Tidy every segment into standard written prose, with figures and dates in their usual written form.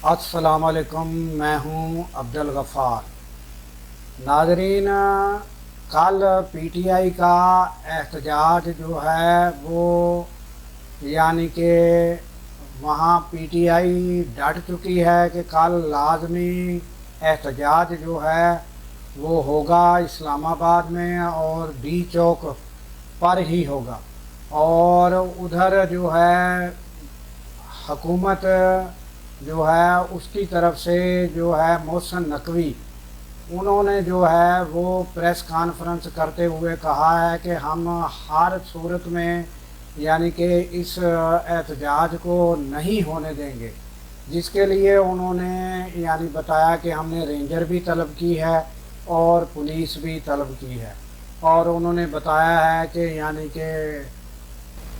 السلام علیکم، میں ہوں عبدالغفار۔ ناظرین، کل پی ٹی آئی کا احتجاج جو ہے وہ یعنی کہ وہاں پی ٹی آئی ڈٹ چکی ہے کہ کل لازمی احتجاج جو ہے وہ ہوگا اسلام آباد میں اور ڈی چوک پر ہی ہوگا، اور ادھر جو ہے حکومت جو ہے اس کی طرف سے جو ہے محسن نقوی انہوں نے جو ہے وہ پریس کانفرنس کرتے ہوئے کہا ہے کہ ہم ہر صورت میں یعنی کہ اس احتجاج کو نہیں ہونے دیں گے، جس کے لیے انہوں نے یعنی بتایا کہ ہم نے رینجر بھی طلب کی ہے اور پولیس بھی طلب کی ہے، اور انہوں نے بتایا ہے کہ یعنی کہ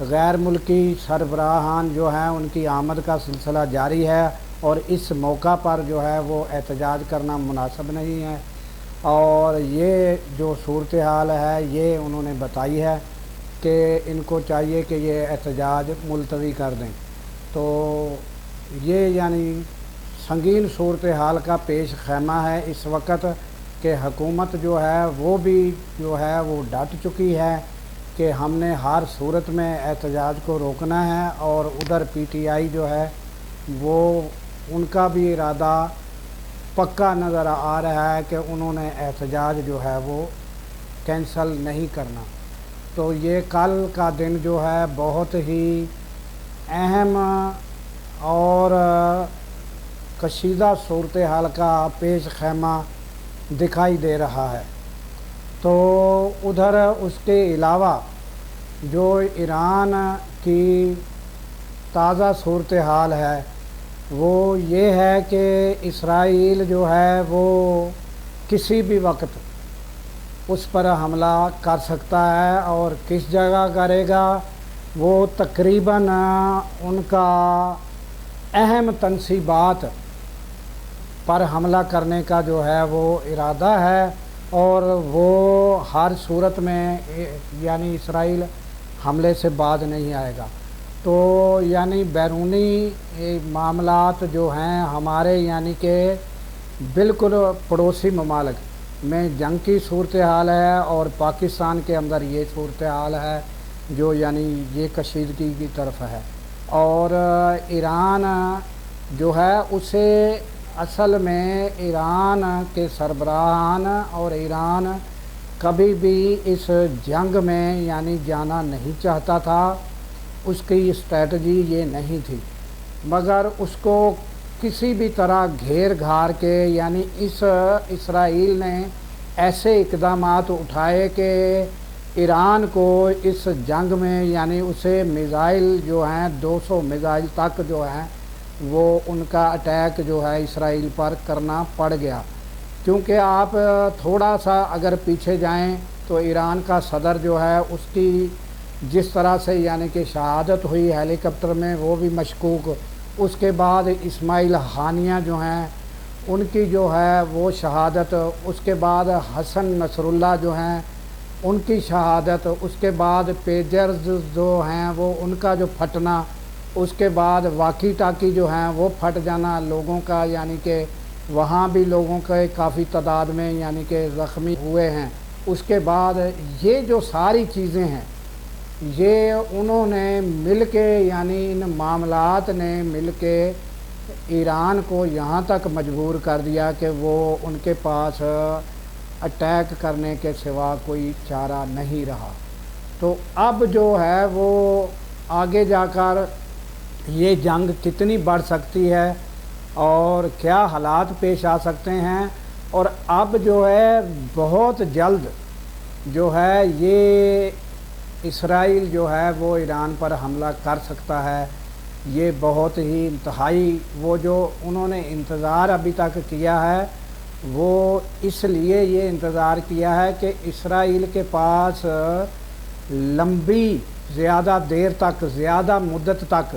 غیر ملکی سربراہان جو ہیں ان کی آمد کا سلسلہ جاری ہے اور اس موقع پر جو ہے وہ احتجاج کرنا مناسب نہیں ہے، اور یہ جو صورتحال ہے یہ انہوں نے بتائی ہے کہ ان کو چاہیے کہ یہ احتجاج ملتوی کر دیں۔ تو یہ یعنی سنگین صورتحال کا پیش خیمہ ہے اس وقت کہ حکومت جو ہے وہ بھی جو ہے وہ ڈٹ چکی ہے کہ ہم نے ہر صورت میں احتجاج کو روکنا ہے، اور ادھر پی ٹی آئی جو ہے وہ ان کا بھی ارادہ پکا نظر آ رہا ہے کہ انہوں نے احتجاج جو ہے وہ کینسل نہیں کرنا۔ تو یہ کل کا دن جو ہے بہت ہی اہم اور کشیدہ صورتحال کا پیش خیمہ دکھائی دے رہا ہے۔ تو ادھر اس کے علاوہ جو ایران کی تازہ صورتحال ہے وہ یہ ہے کہ اسرائیل جو ہے وہ کسی بھی وقت اس پر حملہ کر سکتا ہے، اور کس جگہ کرے گا وہ تقریباً ان کا اہم تنصیبات پر حملہ کرنے کا جو ہے وہ ارادہ ہے، اور وہ ہر صورت میں یعنی اسرائیل حملے سے باز نہیں آئے گا۔ تو یعنی بیرونی معاملات جو ہیں ہمارے یعنی کہ بالکل پڑوسی ممالک میں جنگ کی صورتحال ہے، اور پاکستان کے اندر یہ صورتحال ہے جو یعنی یہ کشیدگی کی طرف ہے، اور ایران جو ہے اسے اصل میں ایران کے سربراہان اور ایران کبھی بھی اس جنگ میں یعنی جانا نہیں چاہتا تھا، اس کی اسٹریٹجی یہ نہیں تھی، مگر اس کو کسی بھی طرح گھیر گھار کے یعنی اس اسرائیل نے ایسے اقدامات اٹھائے کہ ایران کو اس جنگ میں یعنی اسے میزائل جو ہیں 200 میزائل تک جو ہیں وہ ان کا اٹیک جو ہے اسرائیل پر کرنا پڑ گیا، کیونکہ آپ تھوڑا سا اگر پیچھے جائیں تو ایران کا صدر جو ہے اس کی جس طرح سے یعنی کہ شہادت ہوئی ہیلی کاپٹر میں وہ بھی مشکوک، اس کے بعد اسماعیل ہانیہ جو ہیں ان کی جو ہے وہ شہادت، اس کے بعد حسن نصر اللہ جو ہیں ان کی شہادت، اس کے بعد پیجرز جو ہیں وہ ان کا جو پھٹنا، اس کے بعد واکی ٹاکی جو ہیں وہ پھٹ جانا لوگوں کا، یعنی کہ وہاں بھی لوگوں کے کافی تعداد میں یعنی کہ زخمی ہوئے ہیں۔ اس کے بعد یہ جو ساری چیزیں ہیں یہ انہوں نے مل کے یعنی ان معاملات نے مل کے ایران کو یہاں تک مجبور کر دیا کہ وہ ان کے پاس اٹیک کرنے کے سوا کوئی چارہ نہیں رہا۔ تو اب جو ہے وہ آگے جا کر یہ جنگ کتنی بڑھ سکتی ہے اور کیا حالات پیش آ سکتے ہیں، اور اب جو ہے بہت جلد جو ہے یہ اسرائیل جو ہے وہ ایران پر حملہ کر سکتا ہے۔ یہ بہت ہی انتہائی وہ جو انہوں نے انتظار ابھی تک کیا ہے وہ اس لیے یہ انتظار کیا ہے کہ اسرائیل کے پاس لمبی زیادہ دیر تک زیادہ مدت تک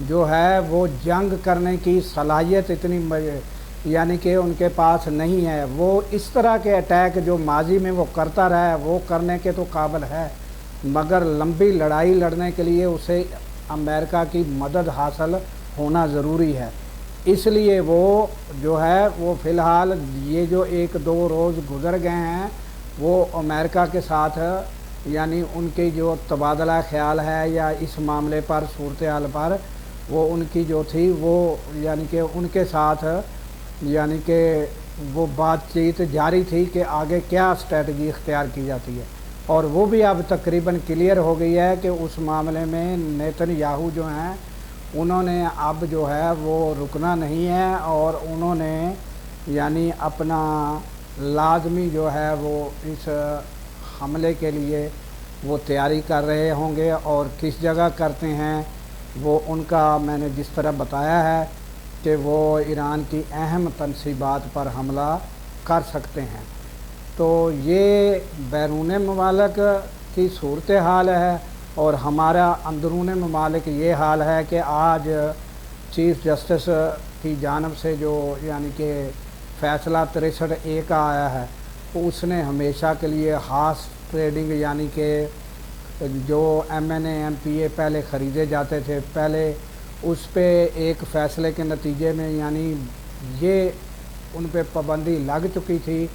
جو ہے وہ جنگ کرنے کی صلاحیت اتنی یعنی کہ ان کے پاس نہیں ہے۔ وہ اس طرح کے اٹیک جو ماضی میں وہ کرتا رہا ہے وہ کرنے کے تو قابل ہے، مگر لمبی لڑائی لڑنے کے لیے اسے امریکہ کی مدد حاصل ہونا ضروری ہے۔ اس لیے وہ جو ہے وہ فی الحال یہ جو 1-2 روز گزر گئے ہیں وہ امریکہ کے ساتھ یعنی ان کی جو تبادلہ خیال ہے یا اس معاملے پر صورتحال پر وہ ان کی جو تھی وہ یعنی کہ ان کے ساتھ یعنی کہ وہ بات چیت جاری تھی کہ آگے کیا اسٹریٹجی اختیار کی جاتی ہے، اور وہ بھی اب تقریباً کلیئر ہو گئی ہے کہ اس معاملے میں نیتن یاہو جو ہیں انہوں نے اب جو ہے وہ رکنا نہیں ہے، اور انہوں نے یعنی اپنا لازمی جو ہے وہ اس حملے کے لیے وہ تیاری کر رہے ہوں گے، اور کس جگہ کرتے ہیں وہ ان کا میں نے جس طرح بتایا ہے کہ وہ ایران کی اہم تنصیبات پر حملہ کر سکتے ہیں۔ تو یہ بیرون ممالک کی صورتحال ہے، اور ہمارا اندرون ممالک یہ حال ہے کہ آج چیف جسٹس کی جانب سے جو یعنی کہ فیصلہ 63A کا آیا ہے، اس نے ہمیشہ کے لیے خاص ٹریڈنگ یعنی کہ جو MNA MPA پہلے خریدے جاتے تھے، پہلے اس پہ ایک فیصلے کے نتیجے میں یعنی یہ ان پہ پابندی لگ چکی تھی،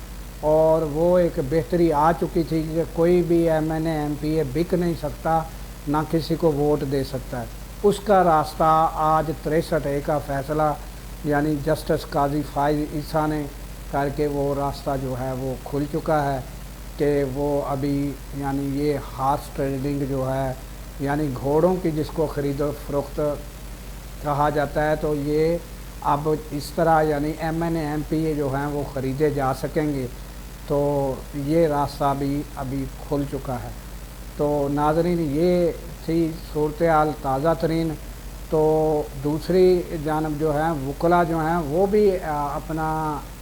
اور وہ ایک بہتری آ چکی تھی کہ کوئی بھی MNA MPA بک نہیں سکتا، نہ کسی کو ووٹ دے سکتا ہے۔ اس کا راستہ آج 63A کا فیصلہ یعنی جسٹس قاضی فائز عیسیٰ نے کر کے وہ راستہ جو ہے وہ کھل چکا ہے کہ وہ ابھی یعنی یہ ہارس ٹریڈنگ جو ہے یعنی گھوڑوں کی جس کو خرید و فروخت کہا جاتا ہے، تو یہ اب اس طرح یعنی MNA MPA جو ہیں وہ خریدے جا سکیں گے، تو یہ راستہ بھی ابھی کھل چکا ہے۔ تو ناظرین یہ تھی صورتحال تازہ ترین۔ تو دوسری جانب جو ہے وکلاء جو ہیں وہ بھی اپنا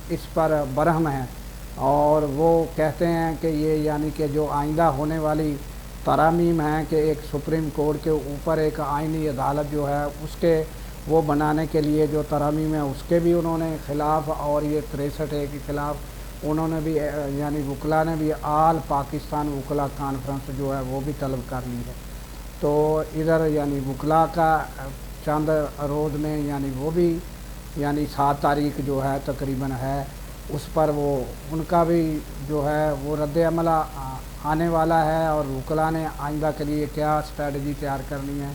اس پر برہم ہیں، اور وہ کہتے ہیں کہ یہ یعنی کہ جو آئندہ ہونے والی ترامیم ہیں کہ ایک سپریم کورٹ کے اوپر ایک آئینی عدالت جو ہے اس کے وہ بنانے کے لیے جو ترامیم ہے اس کے بھی انہوں نے خلاف، اور یہ 63A کے خلاف انہوں نے بھی یعنی وکلاء نے بھی آل پاکستان وکلاء کانفرنس جو ہے وہ بھی طلب کر لی ہے۔ تو ادھر یعنی وکلاء کا چند روز میں یعنی وہ بھی یعنی 7 تاریخ جو ہے تقریباً ہے، اس پر وہ ان کا بھی جو ہے وہ رد عمل آنے والا ہے، اور وکلاء نے آئندہ کے لیے کیا اسٹریٹجی تیار کرنی ہے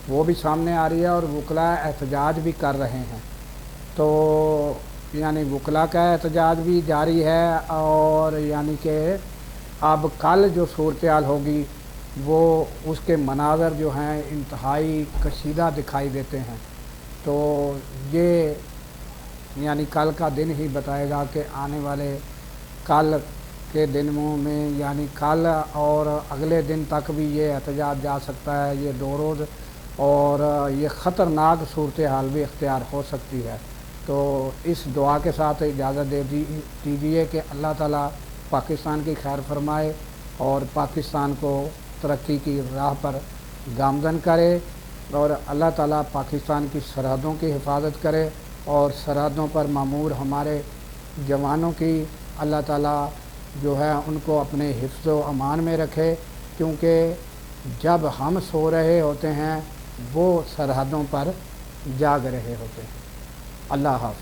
وہ بھی سامنے آ رہی ہے، اور وکلاء احتجاج بھی کر رہے ہیں۔ تو یعنی وکلاء کا احتجاج بھی جاری ہے، اور یعنی کہ اب کل جو صورتحال ہوگی وہ اس کے مناظر جو ہیں انتہائی کشیدہ دکھائی دیتے ہیں۔ تو یہ یعنی کل کا دن ہی بتائے گا کہ آنے والے کل کے دنوں میں یعنی کل اور اگلے دن تک بھی یہ احتجاج جا سکتا ہے، یہ 2 روز، اور یہ خطرناک صورتحال بھی اختیار ہو سکتی ہے۔ تو اس دعا کے ساتھ اجازت دے دیجیے کہ اللہ تعالیٰ پاکستان کی خیر فرمائے، اور پاکستان کو ترقی کی راہ پر گامزن کرے، اور اللہ تعالیٰ پاکستان کی سرحدوں کی حفاظت کرے، اور سرحدوں پر معمور ہمارے جوانوں کی اللہ تعالیٰ جو ہے ان کو اپنے حفظ و امان میں رکھے، کیونکہ جب ہم سو رہے ہوتے ہیں وہ سرحدوں پر جاگ رہے ہوتے ہیں۔ اللہ حافظ۔